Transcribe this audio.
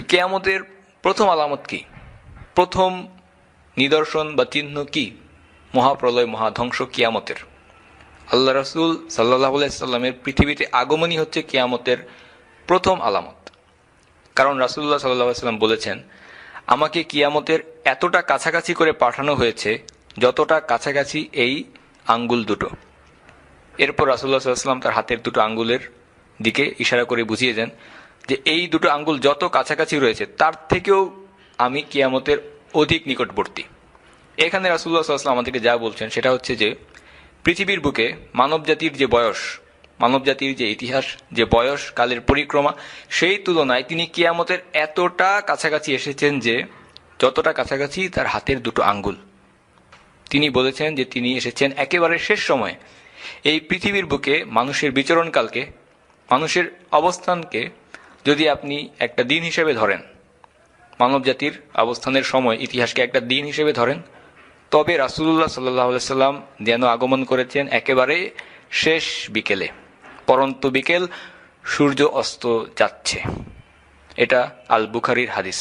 কিয়ামতের প্রথম আলামত কি, প্রথম নিদর্শন বা চিহ্ন কি? মহাপ্রলয়, মহাধ্বংস কিয়ামতের। আল্লাহ রাসূল সাল্লাল্লাহু আলাইহি সাল্লামের পৃথিবীতে আগমনই হচ্ছে কিয়ামতের প্রথম আলামত। কারণ রাসূলুল্লাহ সাল্লাল্লাহু আলাইহি সাল্লাম বলেছেন, আমাকে কিয়ামতের এতটা কাছাকাছি করে পাঠানো হয়েছে যতটা কাছাকাছি এই আঙ্গুল দুটো। এরপর রাসূলুল্লাহ সাল্লাল্লাহু আলাইহি সাল্লাম তার হাতের দুটো আঙ্গুলের দিকে ইশারা করে বুঝিয়ে দেন যে এই দুটো আঙ্গুল যত কাছাকাছি রয়েছে তার থেকেও আমি কিয়ামতের অধিক নিকটবর্তী। এখানে রাসূলুল্লাহ সাল্লাল্লাহু আলাইহি ওয়াসাল্লাম আমাদেরকে যা বলছেন সেটা হচ্ছে যে পৃথিবীর বুকে মানবজাতির যে বয়স, মানবজাতির যে ইতিহাস, যে বয়স কালের পরিক্রমা, সেই তুলনায় তিনি কিয়ামতের এতটা কাছাকাছি এসেছেন যে যতটা কাছাকাছি তার হাতের দুটো আঙ্গুল। তিনি বলেছেন যে তিনি এসেছেন একেবারে শেষ সময়ে। এই পৃথিবীর বুকে মানুষের বিচরণকালকে, মানুষের অবস্থানকে যদি আপনি একটা দিন হিসেবে ধরেন, মানবজাতির অবস্থানের সময় ইতিহাসকে একটা দিন হিসেবে ধরেন, তবে রাসূলুল্লাহ সাল্লাল্লাহু আলাইহি সাল্লাম যেন আগমন করেছেন একেবারে শেষ বিকেলে, পরন্ত বিকেল, সূর্য অস্ত যাচ্ছে। এটা আল বুখারীর হাদিস।